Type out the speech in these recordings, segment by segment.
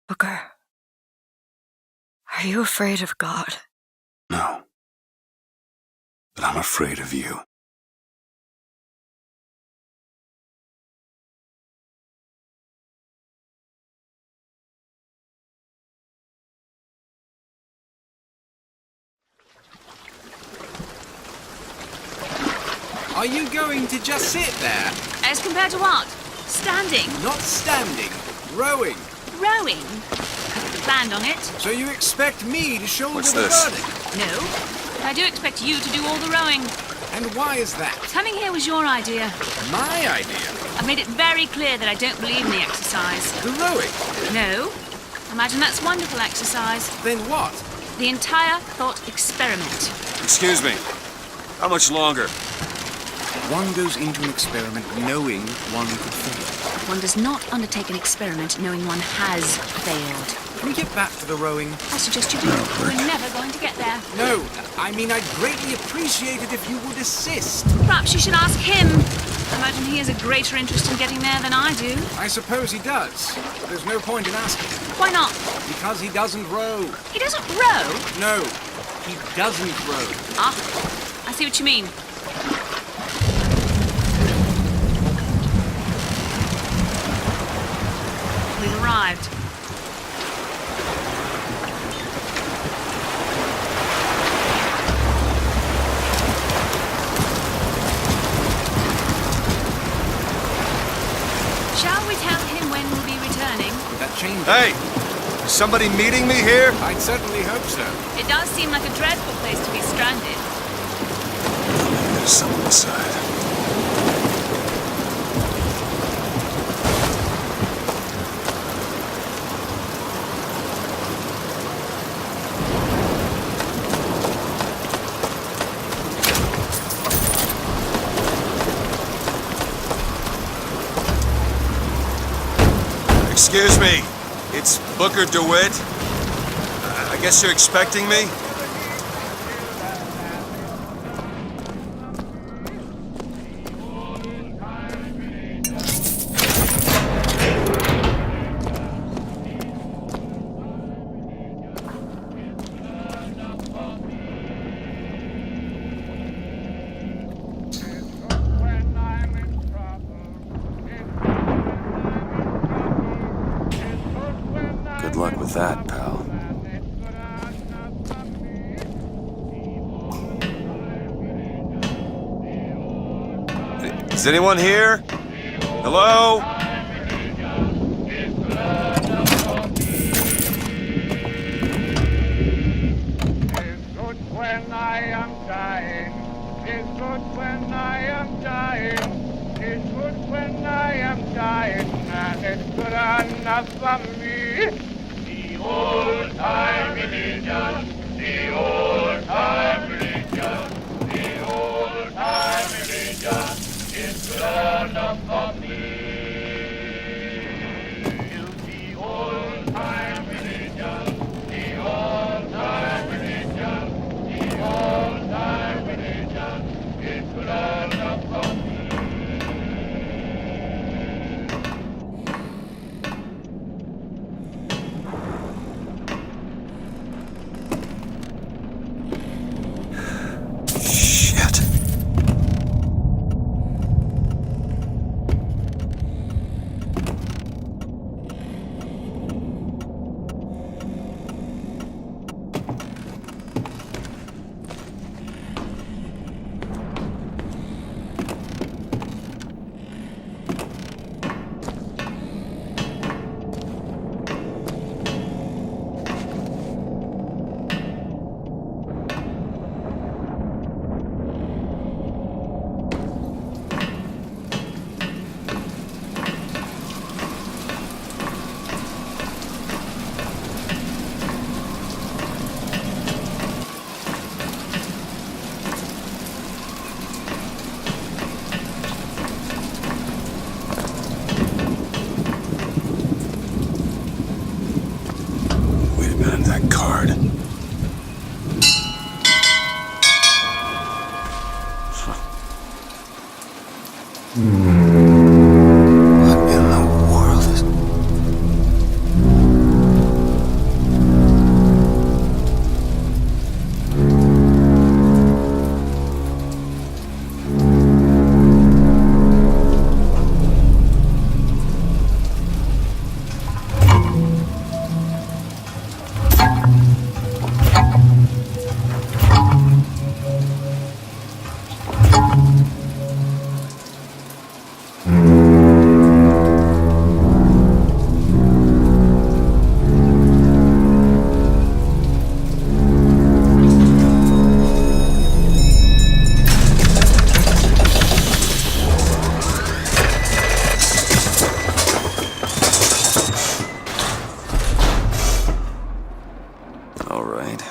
Booker, are you afraid of God? No. But I'm afraid of you. Are you going to just sit there? As compared to what? Standing? Not standing, rowing. Rowing? I planned on it. So you expect me to shoulder What's the this? verdict? No. But I do expect you to do all the rowing. And why is that? Coming here was your idea. My idea? I've made it very clear that I don't believe in the exercise. The rowing? No. Imagine that's wonderful exercise. Then what? The entire thought experiment. Excuse me. How much longer? One goes into an experiment knowing one could fail. One does not undertake an experiment knowing one has failed. Can we get back to the rowing? I suggest you do. We're never going to get there. No, I mean I'd greatly appreciate it if you would assist. Perhaps you should ask him. I imagine he has a greater interest in getting there than I do. I suppose he does, but there's no point in asking. Why not? Because he doesn't row. He doesn't row. No, he doesn't row. Ah, I see what you mean. We've arrived. Shall we tell him when we'll be returning? Would that change? Hey! Is somebody meeting me here? I'd certainly hope so. It does seem like a dreadful place to be stranded. There's someone inside. Excuse me. It's Booker DeWitt. I guess you're expecting me? Good luck with that, pal. Is anyone here? Hello? It's good when I am dying. It's good when I am dying. It's good when I am dying. And it's good enough for me. The old-time religion. The old-time religion. The old-time religion. It's good enough for me. The old-time religion. The old-time religion. The old-time religion. It's good enough for me. Shit. What in the world is... All right.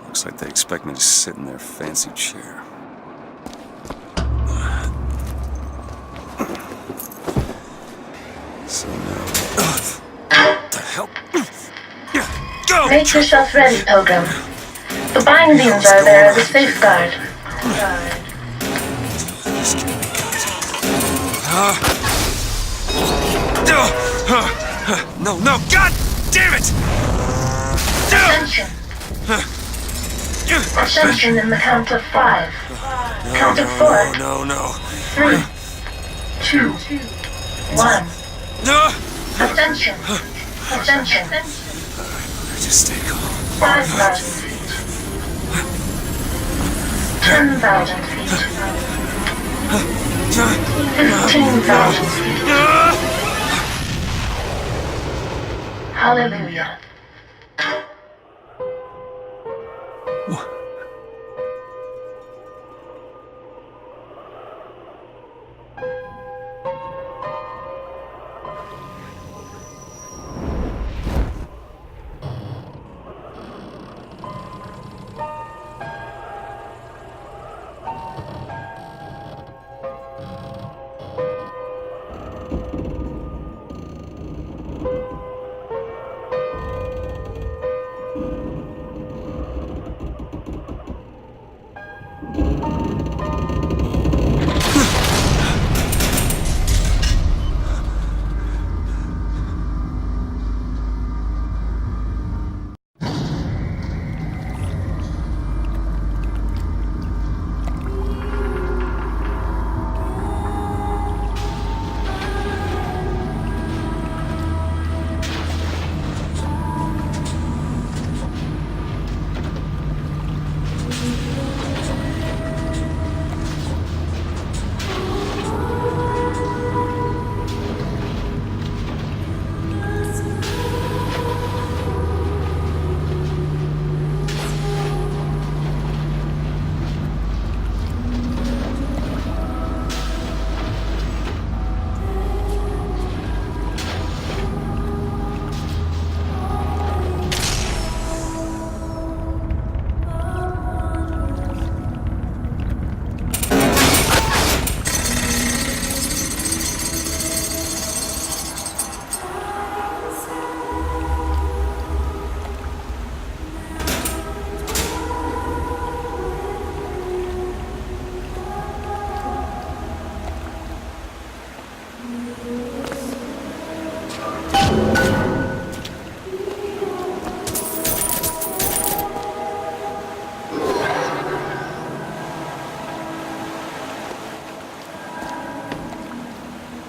Looks like they expect me to sit in their fancy chair. So now... What the hell? Go! Make yourself ready, Pilgrim. The bindings are there as a safeguard. No, no, God damn it! Ascension. Ascension in the count of 5. Count of 4. No. 3, 2, 1. No! Ascension. Ascension. Just stay calm. 5,000 feet. 10,000 feet. 15,000 feet. Hallelujah.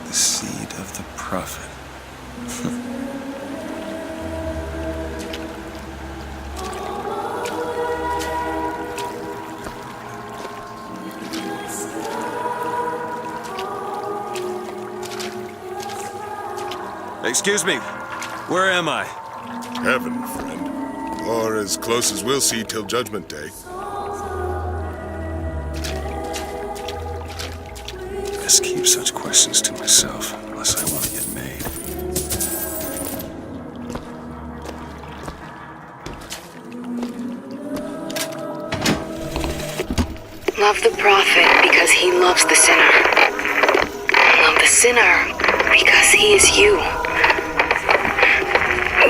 The seed of the prophet. Excuse me, where am I? Heaven, friend. Or as close as we'll see till Judgment Day. Best keep such questions to myself, unless I want to get made. Love the prophet because he loves the sinner. Love the sinner because he is you.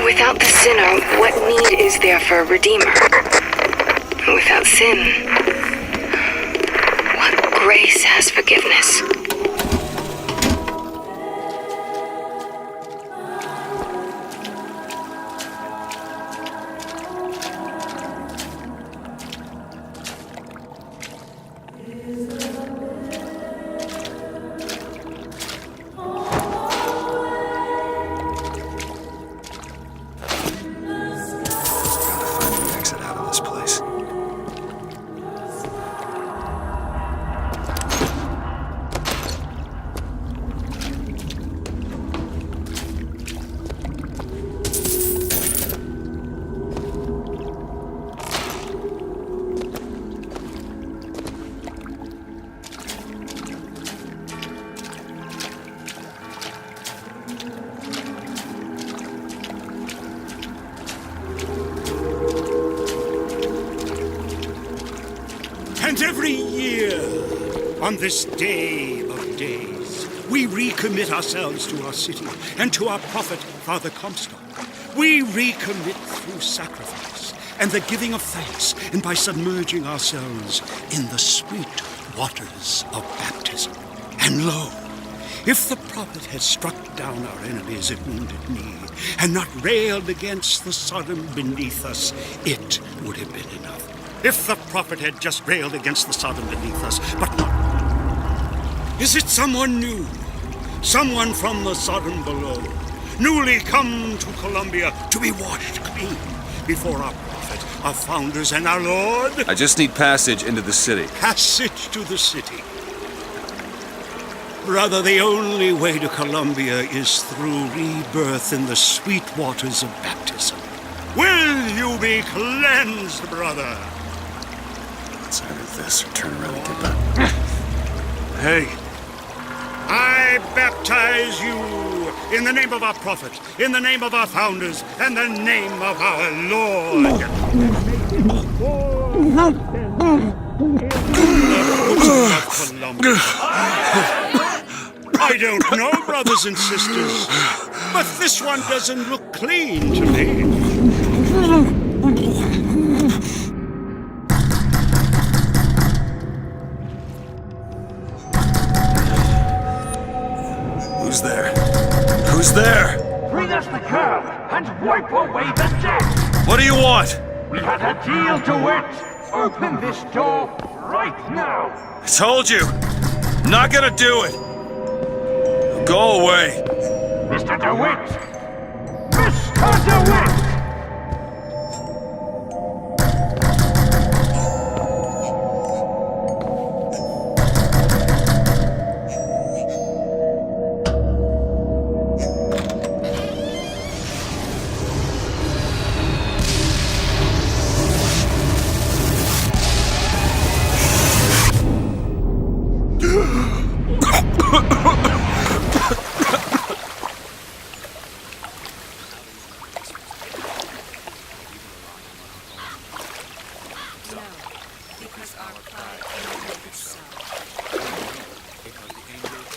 Without the sinner, what need is there for a redeemer? Without sin, what grace has forgiveness? Here, on this day of days, we recommit ourselves to our city and to our prophet, Father Comstock. We recommit through sacrifice and the giving of thanks, and by submerging ourselves in the sweet waters of baptism. And lo, if the prophet had struck down our enemies at wounded knee and not railed against the Sodom beneath us, it would have been enough. If the prophet had just railed against the Sodom beneath us, but not. Is it someone new? Someone from the Sodom below, newly come to Columbia to be washed clean before our prophet, our founders, and our Lord? I just need passage into the city. Passage to the city. Brother, the only way to Columbia is through rebirth in the sweet waters of baptism. Will you be cleansed, brother? Let's either this or turn around and get back. Hey, I baptize you in the name of our prophet, in the name of our founders, and the name of our Lord. I don't know, brothers and sisters, but this one doesn't look clean to me. Who's there? Who's there? Bring us the curb and wipe away the debt. What do you want? We had a deal to it. Open this door right now. I told you. I'm not gonna do it. Go away. Mr. DeWitt! Mr. DeWitt!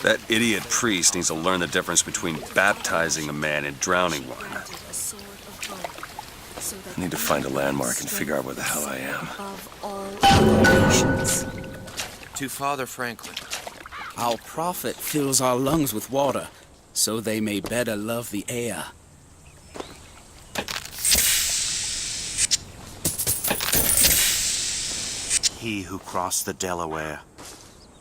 That idiot priest needs to learn the difference between baptizing a man and drowning one. I need to find a landmark and figure out where the hell I am. To Father Franklin. Our prophet fills our lungs with water, so they may better love the air. He who crossed the Delaware,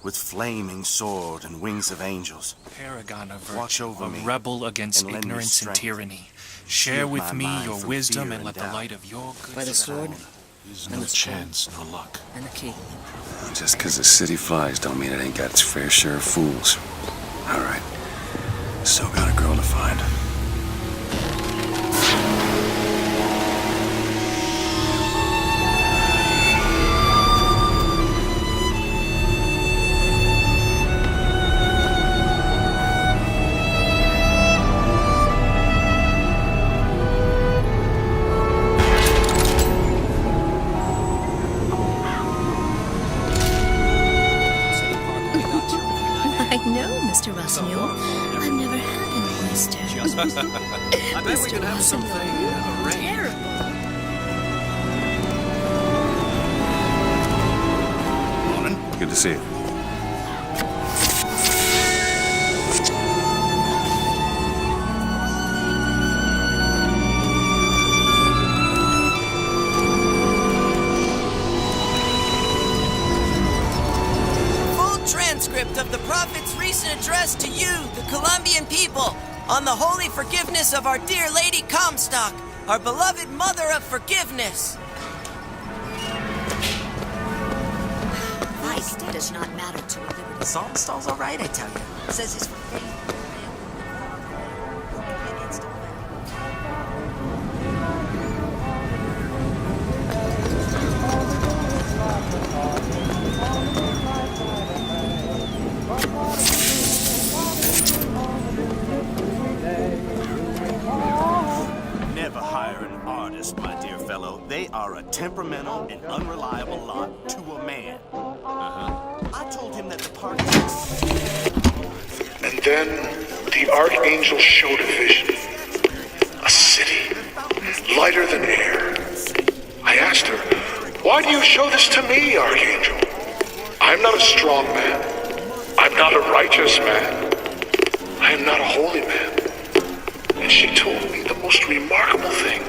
with flaming sword and wings of angels. Paragon of virtue, Watch over me, a rebel against and lend me ignorance and strength. tyranny. Share Shield with my me mind your from wisdom fear and let the doubt. light of your good By the sword There's and no the skull. chance, no luck. and the key. Just 'cause the city flies don't mean it ain't got its fair share of fools. All right. Still got a girl to find. I know, Mr. Rossignol. I've never had an oyster. I bet we can have something arranged. Terrible. Good to see you. Transcript of the Prophet's recent address to you, the Colombian people, on the holy forgiveness of our dear Lady Comstock, our beloved Mother of Forgiveness. Life does not matter to a liberty. The song stall's all right, I tell you. It says it's for faith. Never hire an artist honest, my dear fellow, they are a temperamental and unreliable lot to a man. I told him that the party... And then the Archangel showed a vision. A city, lighter than air. I asked her, "Why do you show this to me, Archangel? I'm not a strong man. I'm not a righteous man. I am not a holy man." And she told me the most remarkable thing.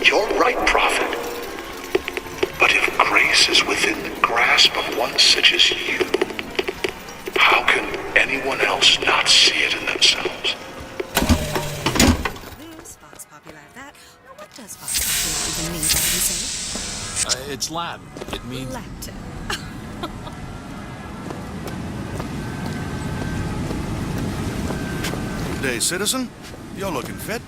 "You're right, prophet. But if grace is within the grasp of one such as you, how can anyone else not see it in themselves?" Vox Populi that. What does Vox Populi even mean, did you say? It's Latin. It means... Latin. Good day, citizen. You're looking fit.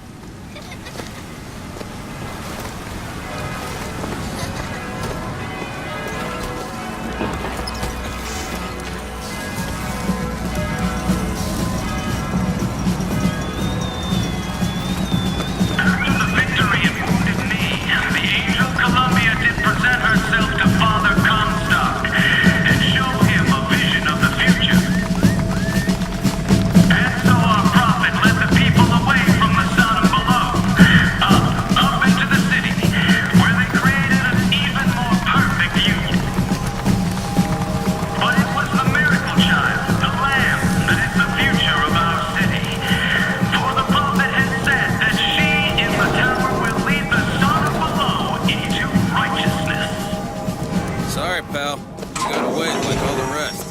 Sorry, pal. You gotta wait like all the rest.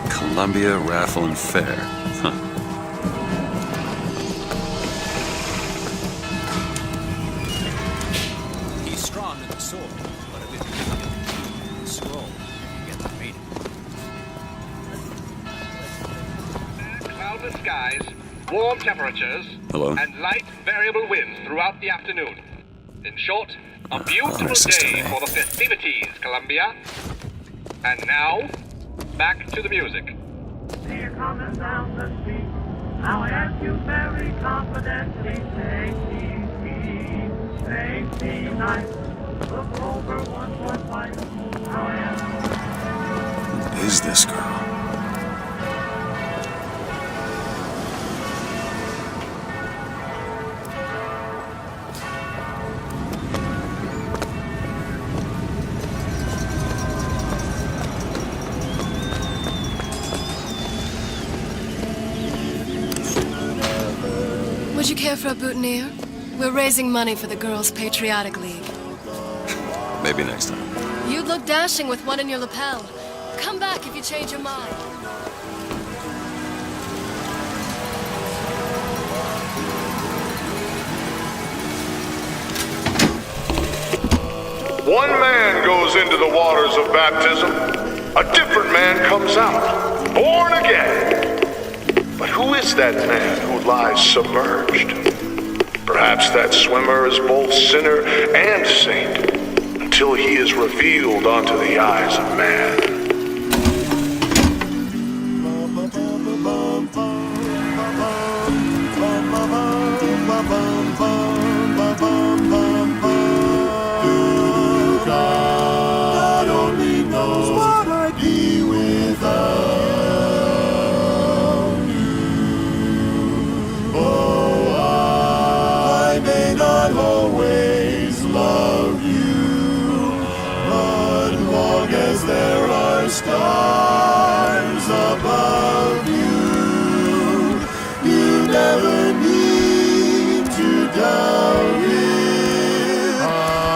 Columbia Raffle and Fair. Huh. He's strong in the sword, but a bit weak in the scroll. You get the meaning. Cloudless skies, warm temperatures, Hello? and light variable winds throughout the afternoon. In short, a beautiful armistice day today. for the festivities, Columbia. And now, back to the music. See you coming down the street. Now I ask you very confidently, say nice. Look over once or twice. Now I ask Who is this girl? Would you care for a boutonniere? We're raising money for the Girls' Patriotic League. Maybe next time. You'd look dashing with one in your lapel. Come back if you change your mind. One man goes into the waters of baptism. A different man comes out, born again. But who is that man who lies submerged? Perhaps that swimmer is both sinner and saint, until he is revealed onto the eyes of man. God only knows what I'd be without you. Oh, I may not always love you, but long as there are stars above you, you never need to doubt it.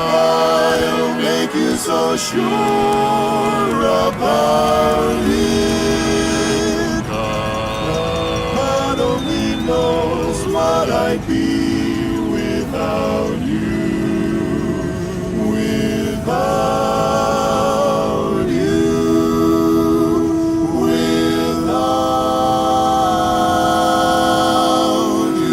I'll make you so sure about it. God only knows what I'd be without you. Without you. Without you.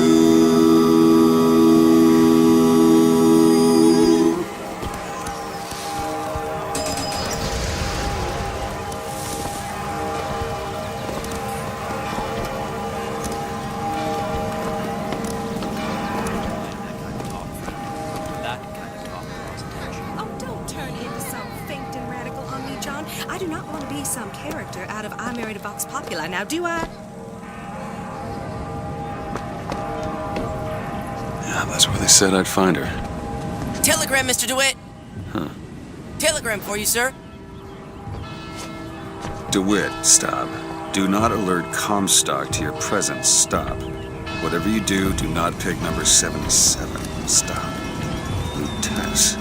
character out of I Married a Vox Populi, now do I? Yeah, that's where they said I'd find her. Telegram, Mr. DeWitt. Huh. Telegram for you, sir. DeWitt, stop. Do not alert Comstock to your presence. Stop. Whatever you do, do not pick number 77. Stop. Lutess.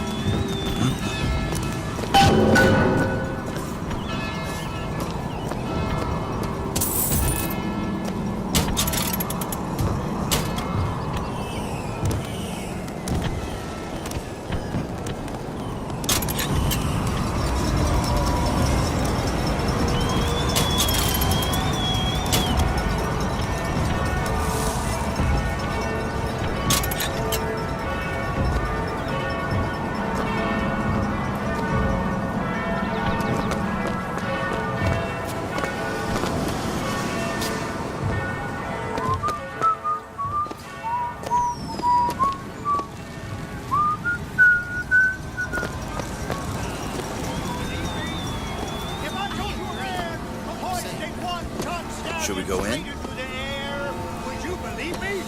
Should we go in? Would you believe me?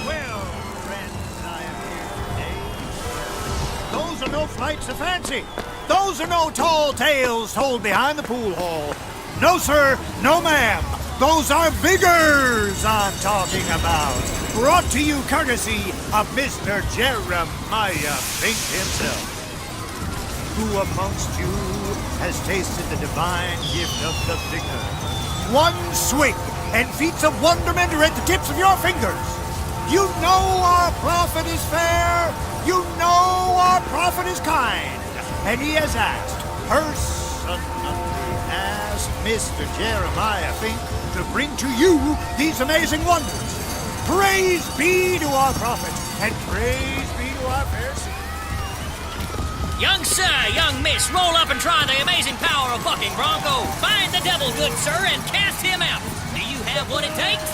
Well, friends, I am here today. Those are no flights of fancy. Those are no tall tales told behind the pool hall. No, sir, no, ma'am. Those are biggers I'm talking about. Brought to you courtesy of Mr. Jeremiah Fink himself. Who amongst you has tasted the divine gift of the finger? One swing, and feats of wonderment are at the tips of your fingers. You know our prophet is fair. You know our prophet is kind. And he has personally asked Mr. Jeremiah Fink to bring to you these amazing wonders. Praise be to our prophet, and praise be to our fair city. Young sir, young miss, roll up and try the amazing power of Bucking Bronco. Find the devil, good sir, and cast him out. Do you have what it takes?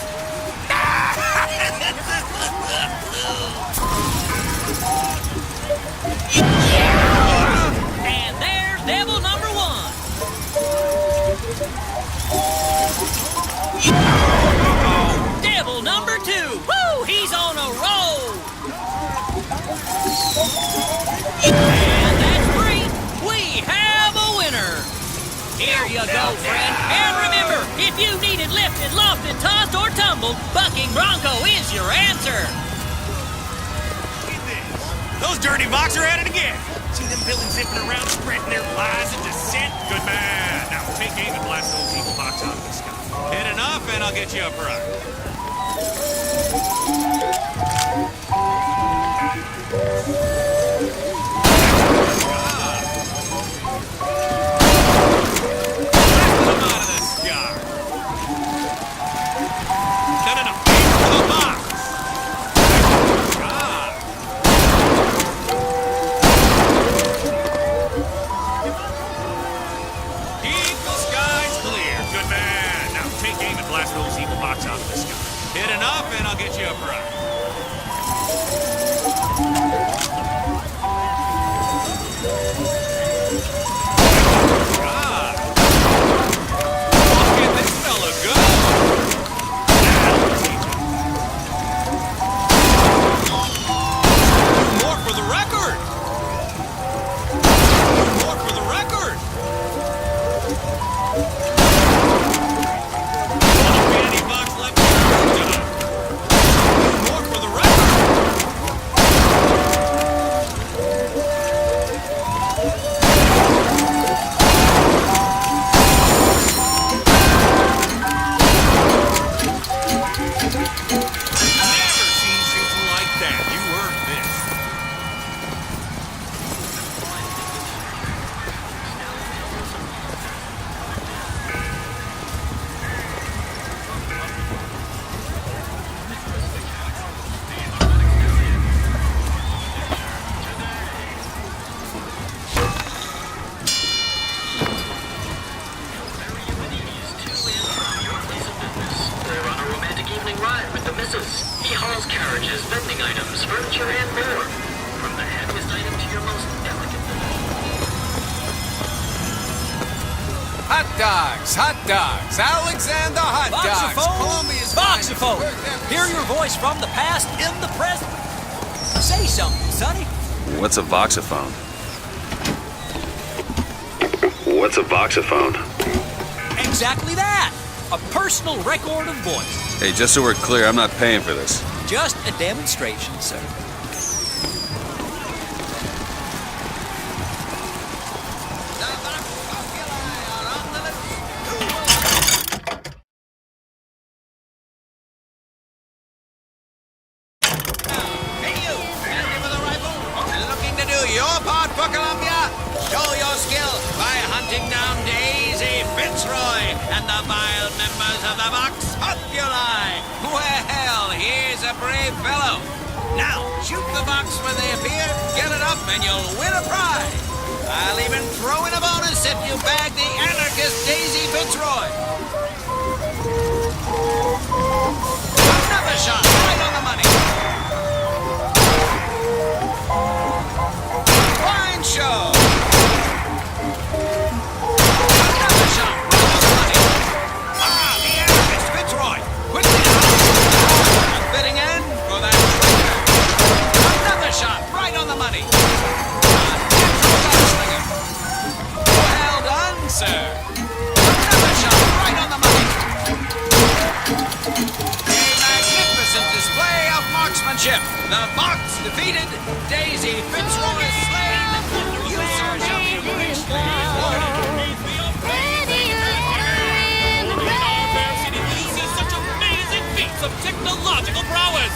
And there's devil number one. Devil number two. Woo! He's on a roll. And that's three. We have a winner. Here you go, friend. And remember, if you need it lifted, lofted, tossed, or tumbled, Bucking Bronco is your answer. Those dirty Vox are at it again. See them villains zipping around, spreading their lies and dissent? Good man. Now take aim and blast those evil Vox out of the sky. Hit enough, and I'll get you a prize. Out of the sky. Hit enough, and I'll get you a prize. God! Look at this fella go! More for the record! More for the record! He hauls carriages, vending items, furniture, and more. From the heaviest item to your most delicate. Hot dogs, Alexander Hot Dogs. Columbia's Voxophone! Hear your voice from the past in the present. Say something, Sonny. What's a voxophone? What's a voxophone? Exactly that. A personal record of voice. Hey, just so we're clear, I'm not paying for this. Just a demonstration, sir. Your part for Columbia? Show your skill by hunting down Daisy Fitzroy and the vile members of the Vox Populi. Well, here's a brave fellow. Now, shoot the Vox when they appear, get it up, and you'll win a prize. I'll even throw in a bonus if you bag the anarchist Daisy Fitzroy. Another shot right on the money. Show. Another shot right on the money. The anarchist Fitzroy. Quickly now. A fitting end for that traitor. Another shot right on the money. A natural gunslinger. Well done, sir. Another shot right on the money. A magnificent display of marksmanship. The Vox defeated. Daisy Fitzroy is slain. You, sir, shall be richly rewarded. We see such amazing feats of technological prowess.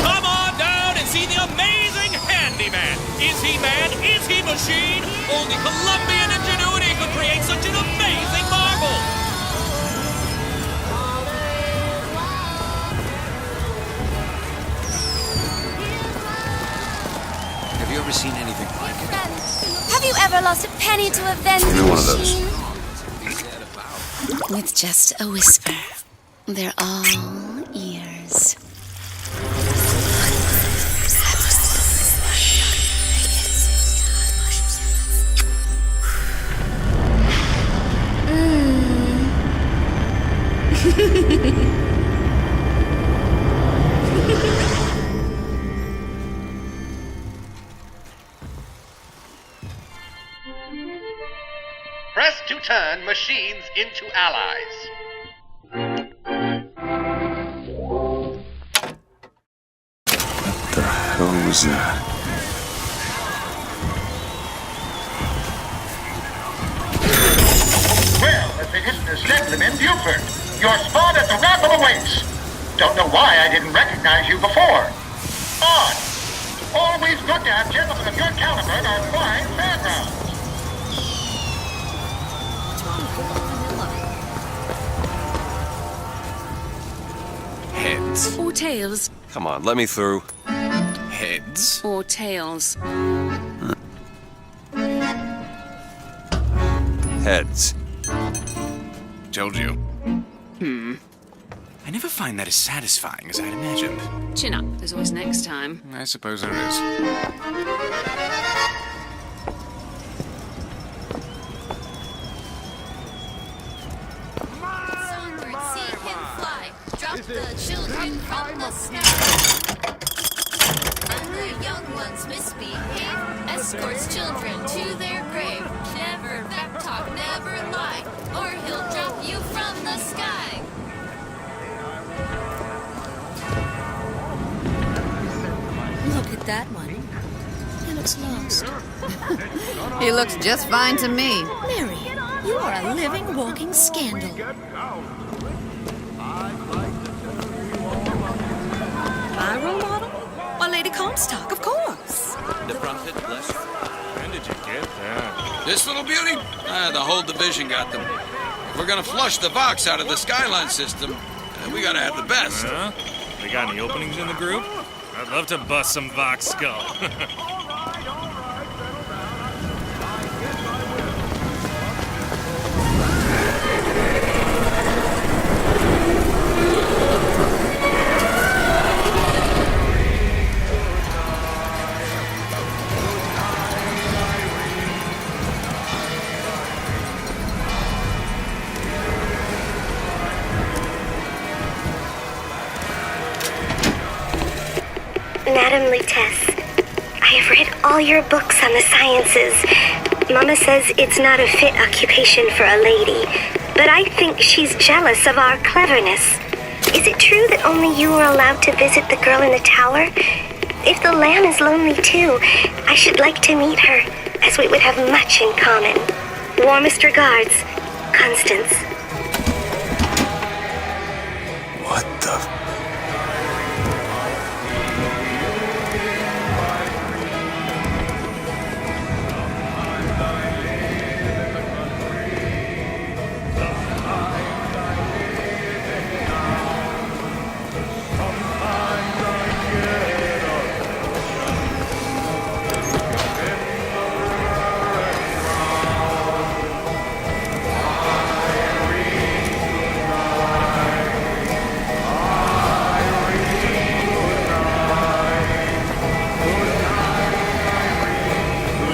Come on down and see the amazing handyman. Is he man? Is he machine? Only Colombian ingenuity could create such an amazing marvel. Have you ever seen anything like it? Have you ever lost a penny to a vending Give me one of those. machine? With just a whisper, they're all ears. Press to turn machines into allies. What the hell was that? Well, as the listeners said them in Buford, your spot at the raffle awaits. Don't know why I didn't recognize you before. Odd. Always good to have gentlemen of your caliber in our fine fairgrounds. Heads. Or tails. Come on, let me through. Heads. Or tails. Heads. Told you. I never find that as satisfying as I'd imagined. Chin up. There's always next time. I suppose there is. Songbird, see him fly. Drop the children from the sky. And the young ones misbehave. Escorts children to their grave. Never back talk, never lie. Or he'll drop you from the sky. Look at that one. He looks lost. He looks just fine to me. Mary, you are a living, walking scandal. My role model? Why, Lady Comstock, of course. The prophet bless you. When did you get that? This little beauty? The whole division got them. If we're gonna flush the Vox out of the Skyline system, we gotta have the best. They got any openings in the group? I'd love to bust some Vox skull. lonely, Tess. I have read all your books on the sciences. Mama says it's not a fit occupation for a lady, but I think she's jealous of our cleverness. Is it true that only you are allowed to visit the girl in the tower? If the lamb is lonely too, I should like to meet her, as we would have much in common. Warmest regards, Constance. What the...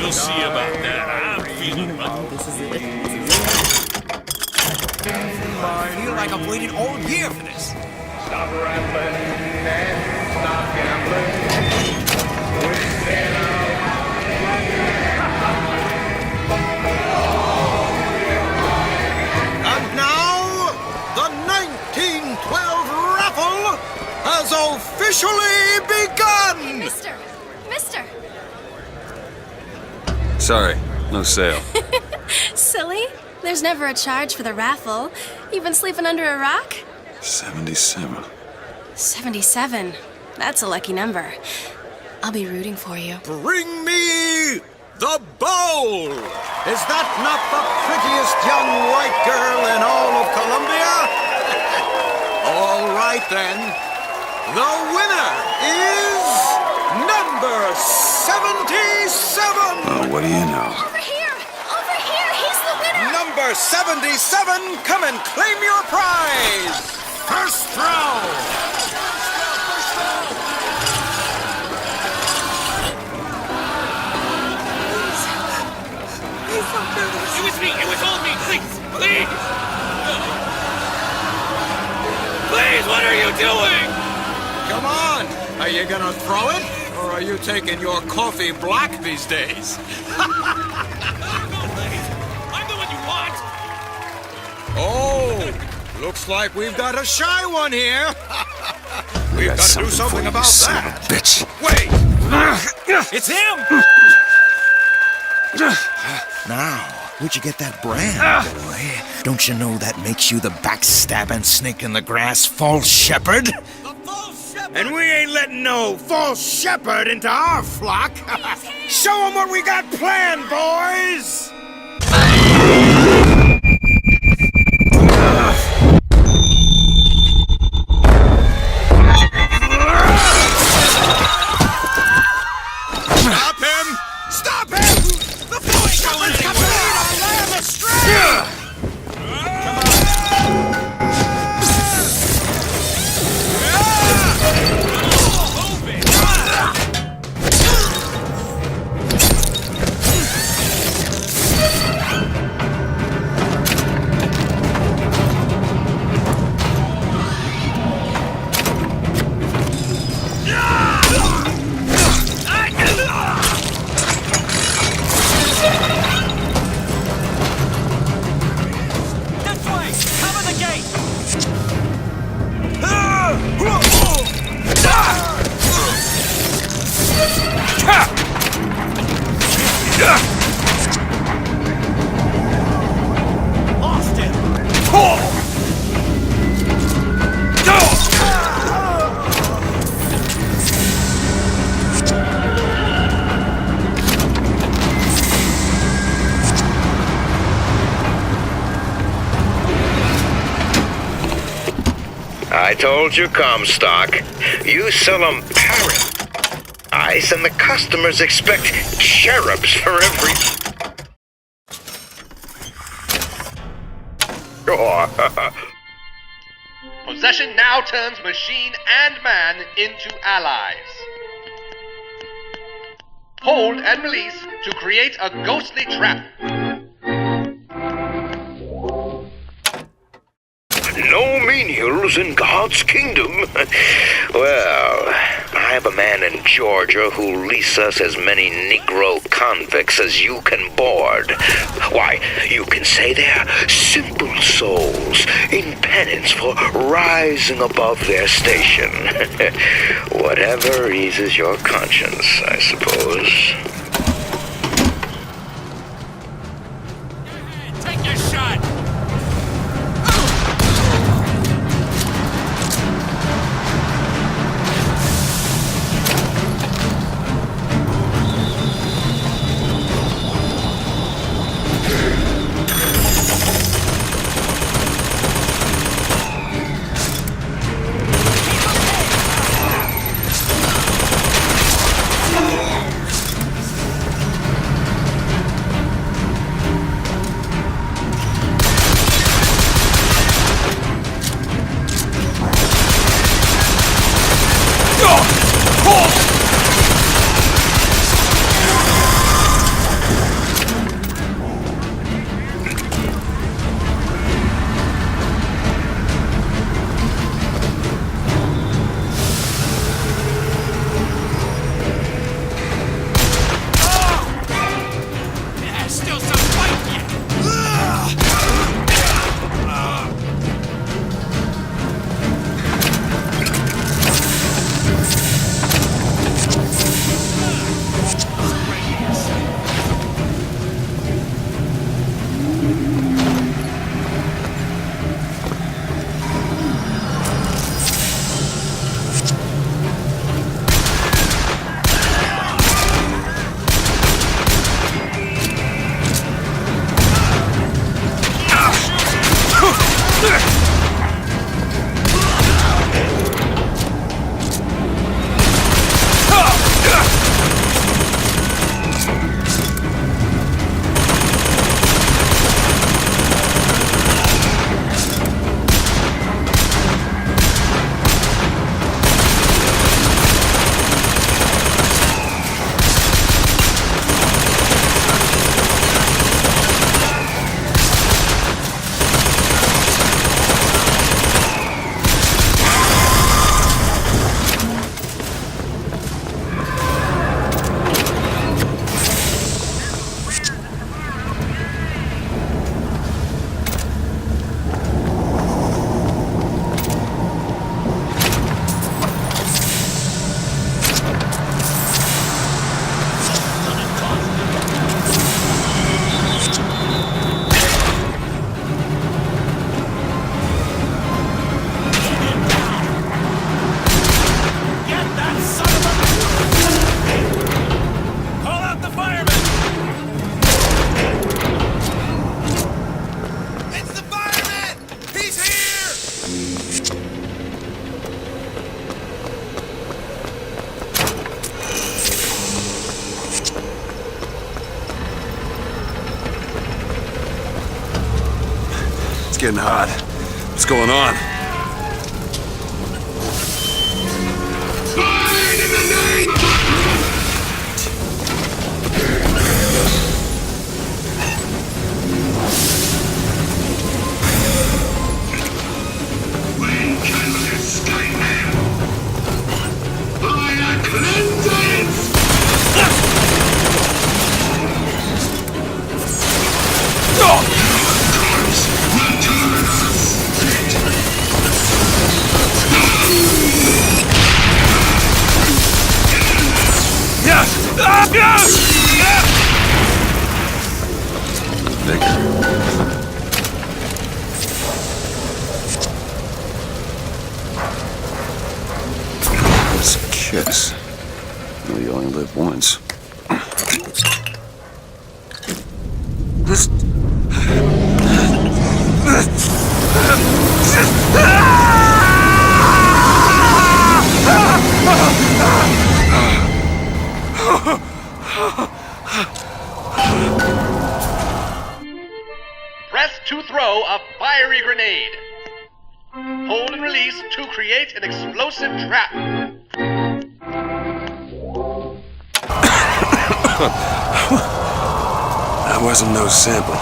We'll see about that. I'm feeling like This is it. I feel like I've waited all year for this. Stop rambling and stop gambling. And now, the 1912 raffle has officially begun! Mister! Sorry, no sale. Silly. There's never a charge for the raffle. You've been sleeping under a rock? 77. 77. That's a lucky number. I'll be rooting for you. Bring me the bowl! Is that not the prettiest young white girl in all of Columbia? All right then. The winner is number 77! Well, what do you know? Over here! Over here! He's the winner! Number 77, come and claim your prize! First row! It was me! It was all me! Please! Please! Please, what are you doing? Come on! Are you gonna throw it? Or are you taking your coffee black these days? I'm the one you want! Oh, looks like we've got a shy one here. We've got to do something about that. Bitch. Wait! It's him! Now, where'd you get that brand, boy? Don't you know that makes you the backstabbing snake in the grass false shepherd? And we ain't letting no false shepherd into our flock. Show them what we got planned, boys! Stop him! Stop him! The boy coming to lead our lamb astray! This way! Cover the gate! Lost him! I told you, Comstock. You sell 'em parrot ice, and the customers expect cherubs for every... Possession now turns machine and man into allies. Hold and release to create a ghostly trap. No menials in God's kingdom. Well, I have a man in Georgia who'll lease us as many Negro convicts as you can board. Why, you can say they're simple souls in penance for rising above their station. Whatever eases your conscience, I suppose. Take your shot! Getting hot. What's going on? It's a kiss. You only live once. This. Press to throw a fiery grenade. Hold and release to create an explosive trap. That wasn't no sample.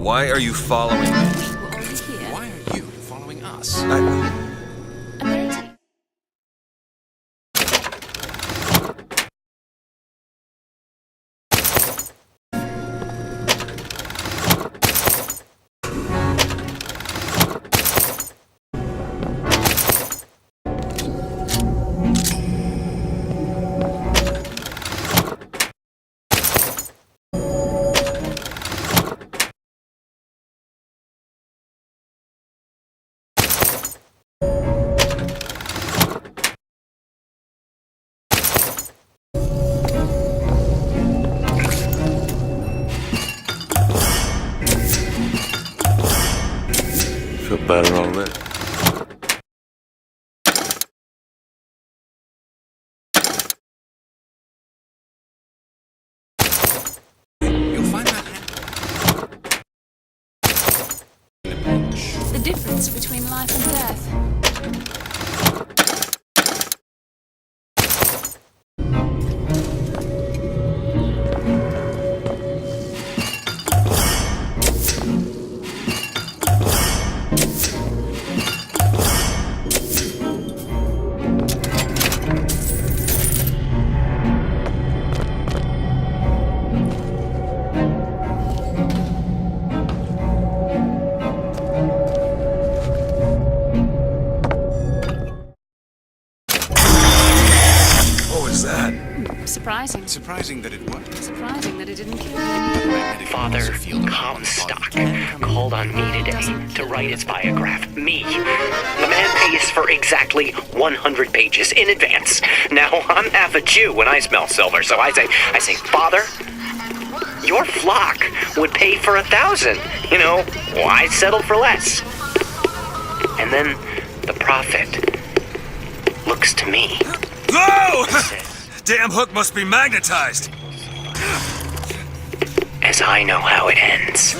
Why are you following me? Why are you following us? Feel better already. You'll find that The difference between life and death. Surprising. Surprising that it worked. Surprising that it didn't kill you. Father Comstock called on me today to write his biograph. Me. The man pays for exactly 100 pages in advance. Now, I'm half a Jew when I smell silver, so I say, Father, your flock would pay for 1,000. You know, why settle for less? And then the prophet looks to me. Whoa! Damn hook must be magnetized. As I know how it ends.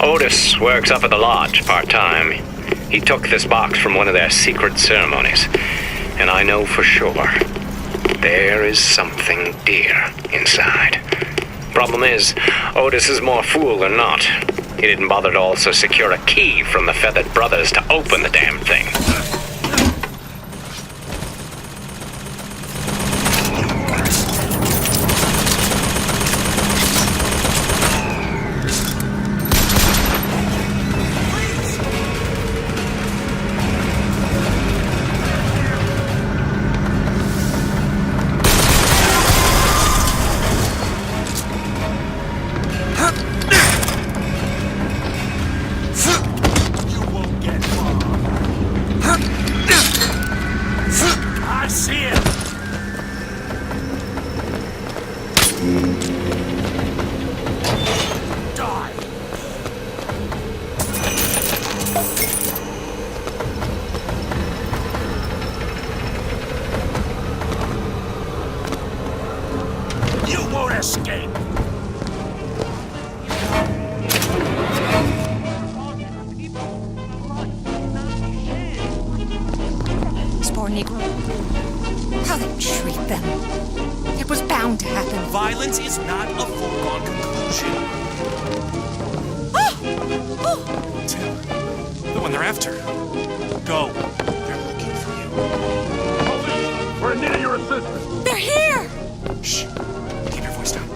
Otis works up at the lodge part-time. He took this box from one of their secret ceremonies. And I know for sure there is something dear inside. Problem is, Otis is more fool than not. He didn't bother to also secure a key from the Feathered Brothers to open the damn thing. How they treat them. It was bound to happen. Violence is not a foregone conclusion. Tim, the one they're after. Go. They're looking for you. Police! We're in need of your assistance. They're here! Shh. Keep your voice down.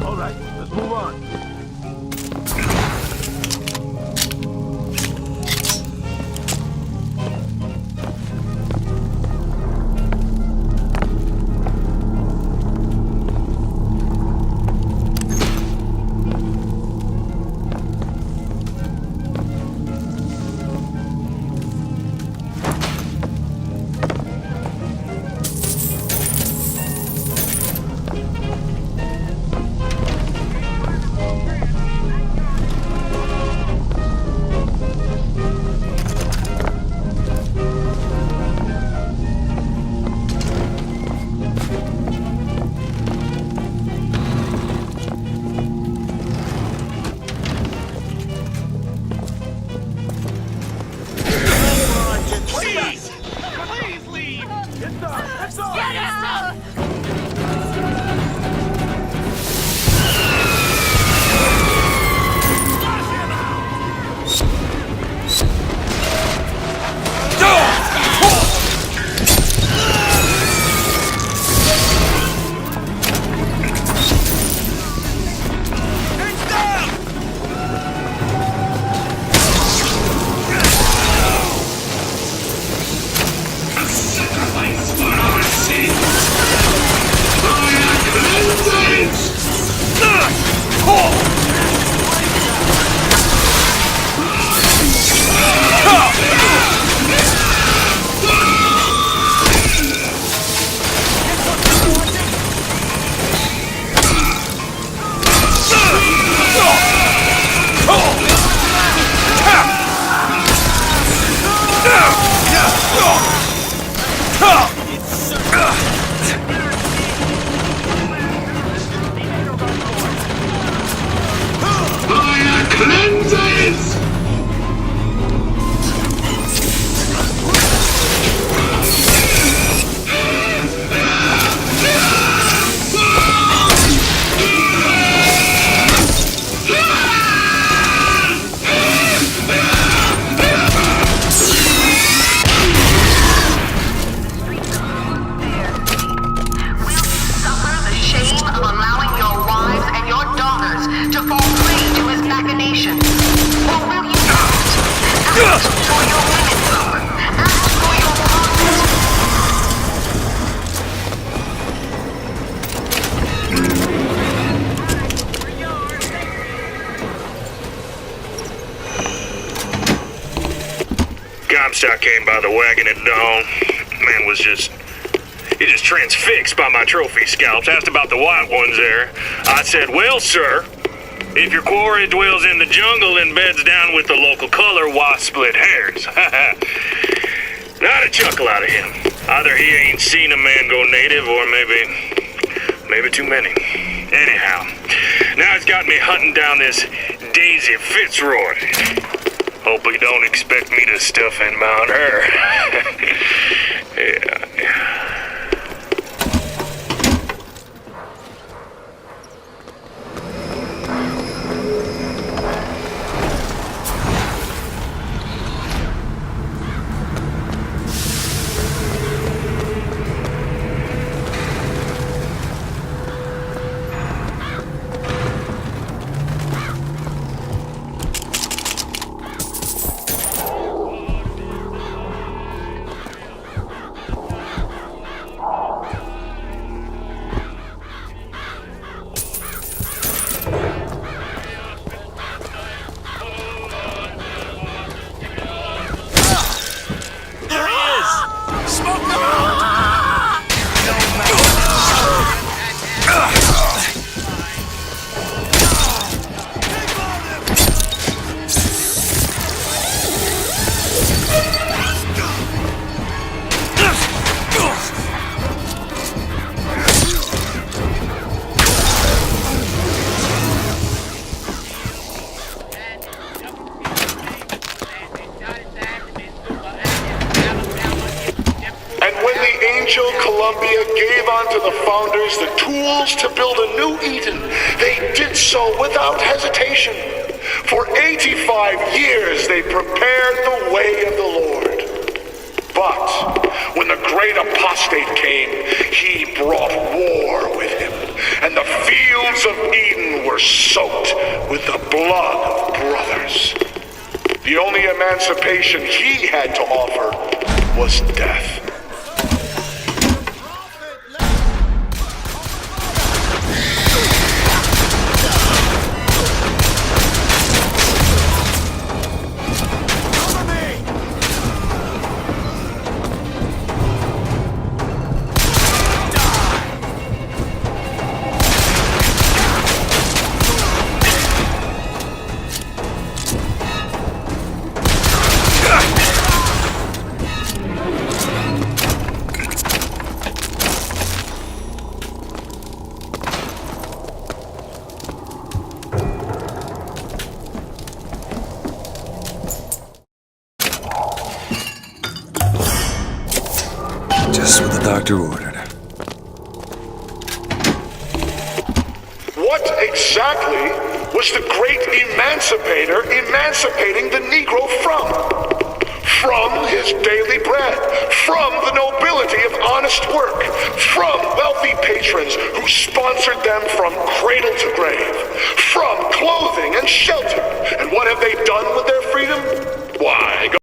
All right, let's move on. Comstock came by the wagon at dawn. Man was just transfixed by my trophy scalps. Asked about the white ones there. I said, well, sir, if your quarry dwells in the jungle and beds down with the local color, why split hairs? Not a chuckle out of him. Either he ain't seen a man go native, or maybe too many. Anyhow, now it's got me hunting down this Daisy Fitzroy. Hope he don't expect me to stuff and mount her. Yeah. Gave unto the founders the tools to build a new Eden. They did so without hesitation. For 85 years they prepared the way of the Lord. But when the great apostate came, he brought war with him, and the fields of Eden were soaked with the blood of brothers. The only emancipation he had to offer was death. Just what the doctor ordered. What exactly was the great emancipator emancipating the Negro from? From his daily bread, from the nobility of honest work, from wealthy patrons who sponsored them from cradle to grave, from clothing and shelter. And what have they done with their freedom? Why,